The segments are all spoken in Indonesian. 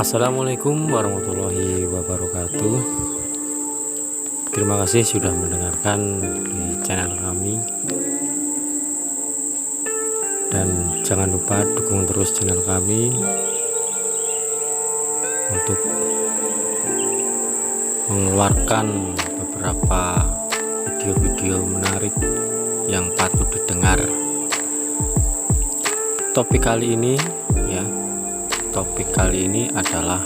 Assalamualaikum warahmatullahi wabarakatuh. Terima kasih sudah mendengarkan di channel kami, dan jangan lupa dukung terus channel kami untuk mengeluarkan beberapa video-video menarik yang patut didengar. Topik kali ini adalah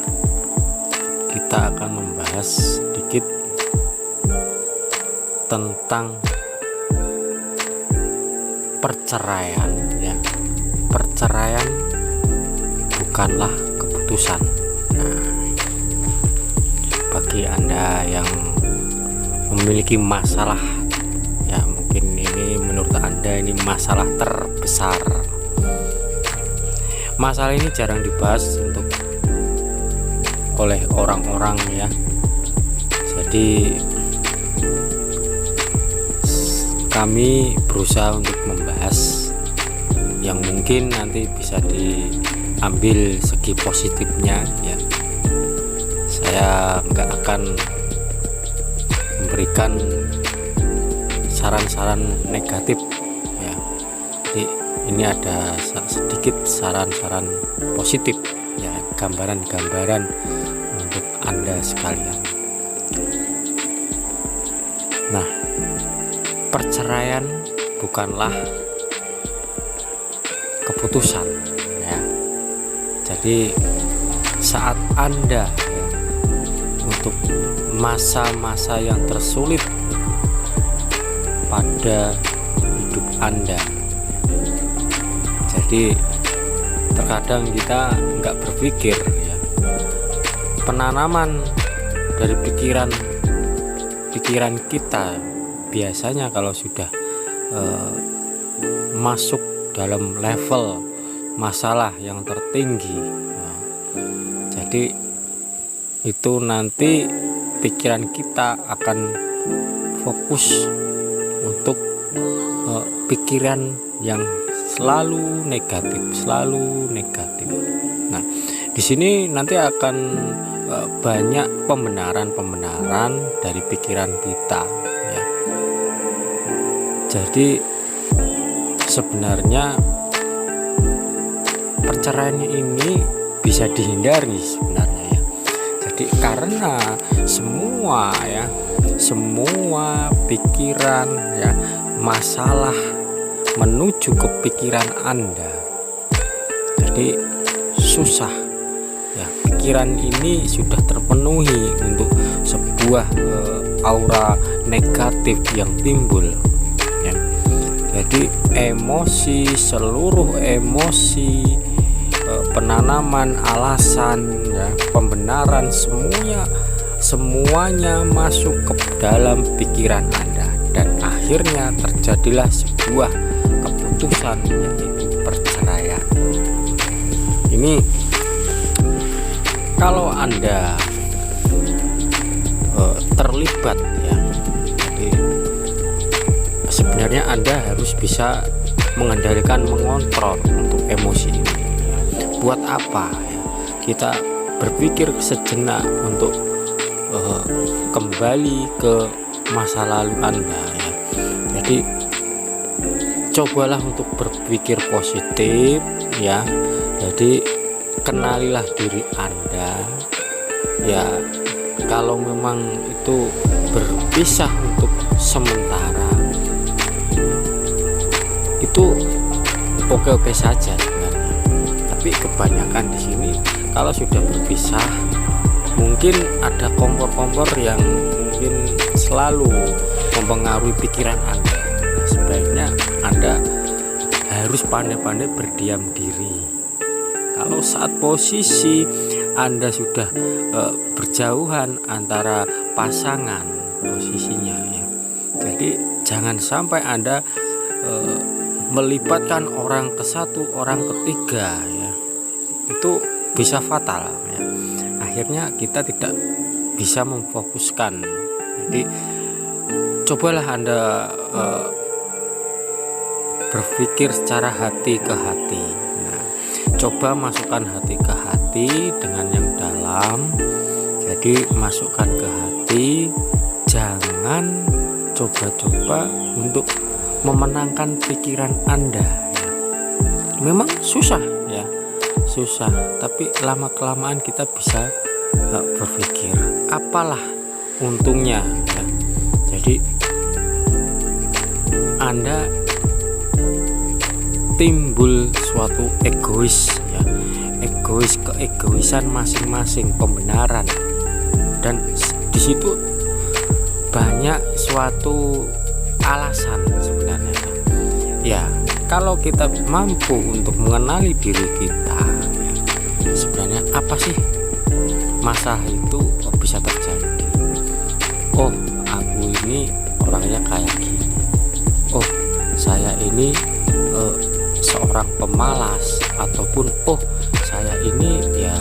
kita akan membahas sedikit tentang perceraian ya. Perceraian bukanlah keputusan. Nah, bagi Anda yang memiliki masalah ya, mungkin ini menurut Anda ini masalah terbesar. Masalah ini jarang dibahas oleh orang-orang ya. Jadi kami berusaha untuk membahas yang mungkin nanti bisa diambil segi positifnya ya. Saya nggak akan memberikan saran-saran negatif ya. Jadi ini ada sedikit saran-saran positif ya, gambaran-gambaran untuk Anda sekalian. Nah, perceraian bukanlah keputusan ya. Jadi saat Anda ya, untuk masa-masa yang tersulit pada hidup Anda, jadi terkadang kita nggak berpikir ya, penanaman dari pikiran kita biasanya kalau sudah masuk dalam level masalah yang tertinggi ya, jadi itu nanti pikiran kita akan fokus untuk pikiran yang selalu negatif. Nah, di sini nanti akan banyak pembenaran dari pikiran kita ya. Jadi sebenarnya perceraian ini bisa dihindari sebenarnya ya. Jadi karena semua pikiran ya, masalah menuju ke pikiran Anda, jadi susah ya. Pikiran ini sudah terpenuhi untuk sebuah aura negatif yang timbul ya. Jadi seluruh emosi, penanaman alasan ya, pembenaran, semuanya masuk ke dalam pikiran Anda, dan akhirnya terjadilah sebuah keputusan, yaitu perceraian. Ini kalau Anda terlibat ya, jadi sebenarnya Anda harus bisa mengontrol untuk emosi ini ya. Buat apa ya kita berpikir sejenak untuk kembali ke masa lalu Anda ya. Jadi cobalah untuk berpikir positif ya. Jadi kenalilah diri Anda ya. Kalau memang itu berpisah untuk sementara, itu oke-oke saja sebenarnya. Tapi kebanyakan di sini kalau sudah berpisah, mungkin ada kompor-kompor yang mungkin selalu mempengaruhi pikiran Anda. Sebaiknya Anda harus pandai-pandai berdiam diri. Kalau saat posisi Anda sudah berjauhan antara pasangan posisinya ya, jadi jangan sampai Anda melibatkan orang ke satu, orang ketiga ya. Itu bisa fatal ya. Akhirnya kita tidak bisa memfokuskan. Jadi cobalah Anda berpikir secara hati ke hati. Nah, coba masukkan hati ke hati dengan yang dalam. Jadi masukkan ke hati, jangan coba-coba untuk memenangkan pikiran Anda. Memang susah ya, susah, tapi lama kelamaan kita bisa berpikir apalah untungnya ya. Jadi Anda timbul suatu egois ya, keegoisan masing-masing, pembenaran, dan di situ banyak suatu alasan sebenarnya ya. Kalau kita mampu untuk mengenali diri kita ya, sebenarnya apa sih masalah itu kok bisa terjadi. Oh, aku ini orangnya kayak gini. Oh, saya ini seorang pemalas, ataupun oh, saya ini ya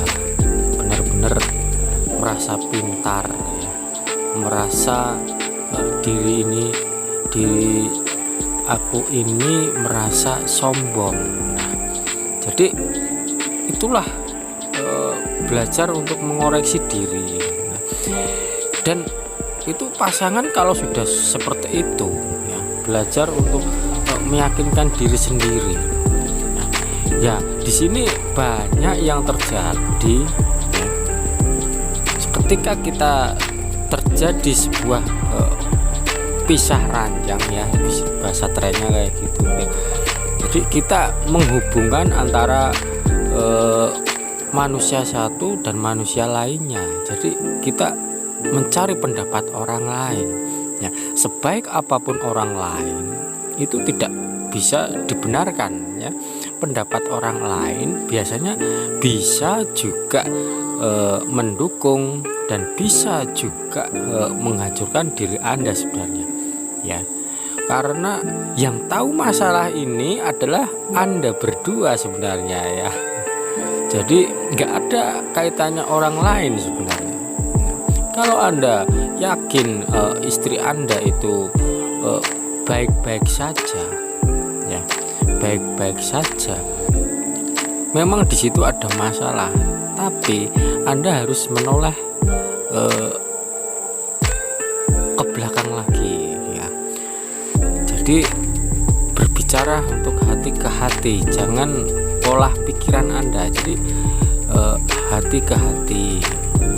benar-benar merasa pintar ya, merasa diri aku ini merasa sombong. Nah, jadi itulah belajar untuk mengoreksi diri. Nah, dan itu pasangan kalau sudah seperti itu ya, belajar untuk meyakinkan diri sendiri. Nah, ya di sini banyak yang terjadi ya, ketika kita terjadi sebuah pisah ranjang ya, bahasa trennya kayak gitu ya. Jadi kita menghubungkan antara manusia satu dan manusia lainnya. Jadi kita mencari pendapat orang lain ya, sebaik apapun orang lain itu tidak bisa dibenarkan ya. Pendapat orang lain biasanya bisa juga mendukung dan bisa juga menghancurkan diri Anda sebenarnya ya, karena yang tahu masalah ini adalah Anda berdua sebenarnya ya. Jadi nggak ada kaitannya orang lain sebenarnya. Kalau Anda yakin istri Anda itu baik-baik saja ya, baik-baik saja, memang di situ ada masalah, tapi Anda harus menoleh ke belakang lagi ya. Jadi berbicara untuk hati ke hati, jangan pola pikiran Anda. Jadi hati ke hati,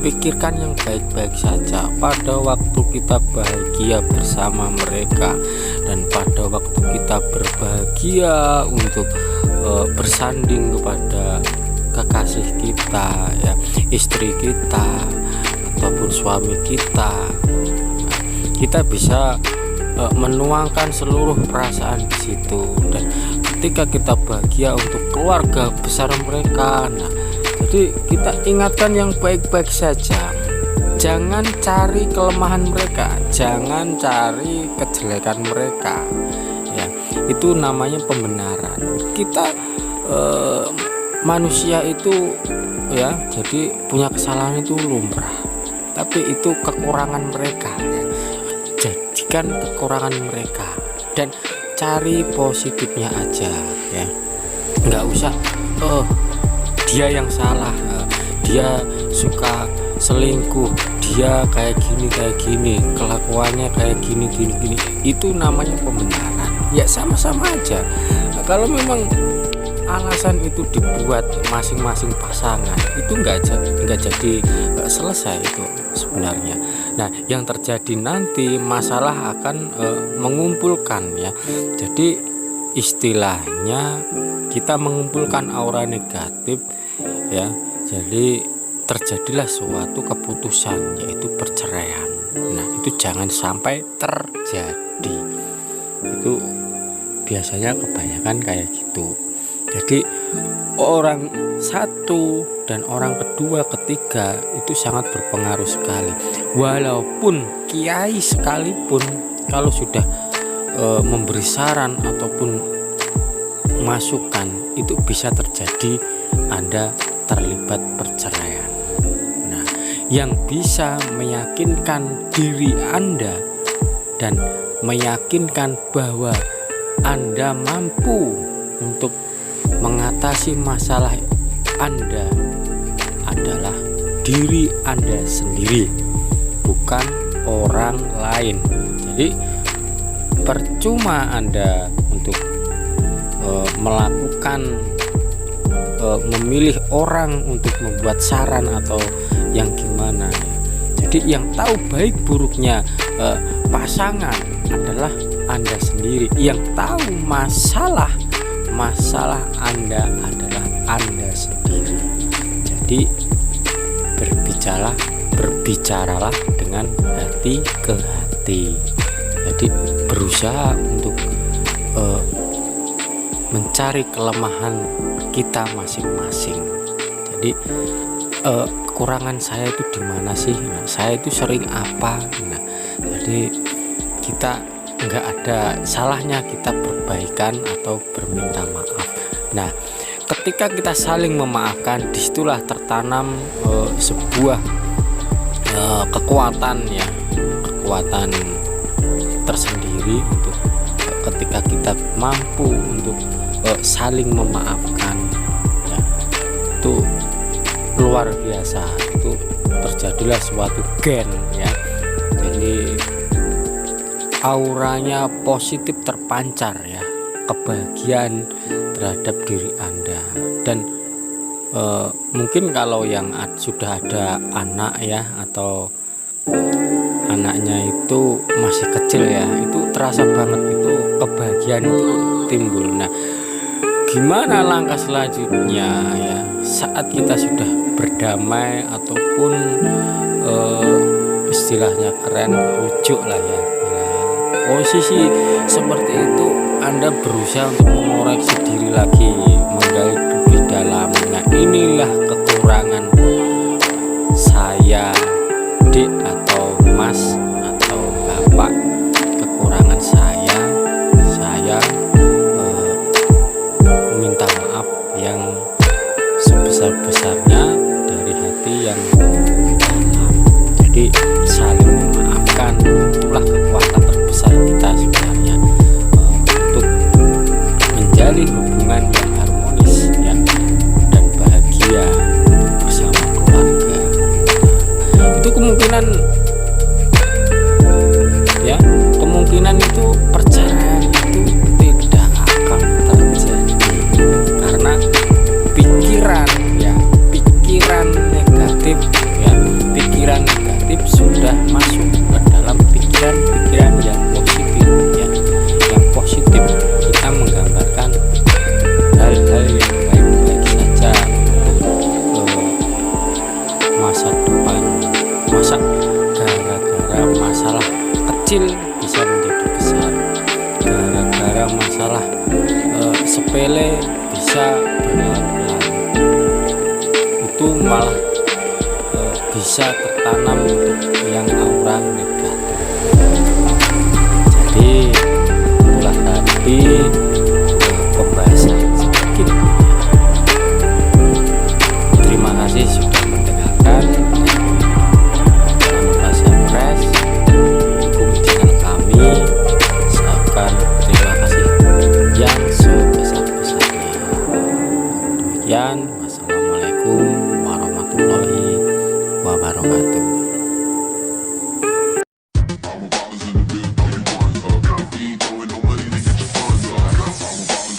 pikirkan yang baik-baik saja. Pada waktu kita bahagia bersama mereka, dan pada waktu kita berbahagia untuk bersanding kepada kekasih kita ya, istri kita ataupun suami kita, kita bisa menuangkan seluruh perasaan di situ. Dan ketika kita bahagia untuk keluarga besar mereka, nah jadi kita ingatkan yang baik-baik saja, jangan cari kelemahan mereka, jangan cari kejelekan mereka ya. Itu namanya pembenaran. Kita manusia itu ya, jadi punya kesalahan itu lumrah, tapi itu kekurangan mereka ya. Jadikan kekurangan mereka dan cari positifnya aja ya, nggak usah dia yang salah, dia suka selingkuh, dia kayak gini, kelakuannya kayak gini. Itu namanya pembenaran ya, sama-sama aja. Nah, kalau memang alasan itu dibuat masing-masing pasangan, itu nggak jadi selesai itu sebenarnya. Nah, yang terjadi nanti masalah akan mengumpulkan ya. Jadi istilahnya kita mengumpulkan aura negatif ya. Jadi terjadilah suatu keputusan, yaitu perceraian. Nah, itu jangan sampai terjadi. Itu biasanya kebanyakan kayak gitu. Jadi orang satu dan orang kedua, ketiga itu sangat berpengaruh sekali. Walaupun kiai sekalipun, kalau sudah memberi saran ataupun masukan, itu bisa terjadi Anda terlibat perceraian. Nah, yang bisa meyakinkan diri Anda dan meyakinkan bahwa Anda mampu untuk mengatasi masalah Anda adalah diri Anda sendiri, bukan orang lain. Jadi percuma Anda untuk melakukan memilih orang untuk membuat saran atau yang gimana. Jadi yang tahu baik buruknya pasangan adalah Anda sendiri. Yang tahu masalah Anda adalah Anda sendiri. Jadi berbicaralah dengan hati ke hati. Jadi berusaha untuk mencari kelemahan kita masing-masing. Jadi kekurangan saya itu di mana sih? Nah, saya itu sering apa? Nah, jadi kita nggak ada salahnya kita perbaikan atau berminta maaf. Nah, ketika kita saling memaafkan, disitulah tertanam sebuah kekuatan tersendiri untuk ketika kita mampu untuk saling memaafkan, ya, itu luar biasa. Itu terjadilah suatu gen, ya. Jadi auranya positif terpancar, ya, kebahagiaan terhadap diri Anda. Dan mungkin kalau yang sudah ada anak, ya, atau anaknya itu masih kecil, ya, itu terasa banget itu kebahagiaan itu timbul. Nah, gimana langkah selanjutnya, ya, saat kita sudah berdamai ataupun istilahnya keren rujuk lah, ya. Nah, posisi seperti itu Anda berusaha untuk mengoreksi diri lagi, menggali lebih dalam. Nah, inilah kekurangan saya, Dek atau Mas atau Bapak. Kekurangan saya minta maaf yang sebesar-besarnya dari hati yang dalam. Jadi saling memaafkan itulah kekuatan terbesar kita sebenarnya untuk menjalin hubungan yang harmonis, ya, dan bahagia bersama keluarga. Itu kemungkinan itu perceraian itu tidak akan terjadi karena pikiran negatif sudah masuk ke dalam pikiran yang positif, ya. Yang positif kita menggambarkan hal-hal yang baik-baik saja untuk masa depan. Masa gara-gara masalah kecil bisa menjadi besar, gara-gara masalah sepele bisa berlarut-larut, itu malah bisa tertanam untuk yang aura negatif.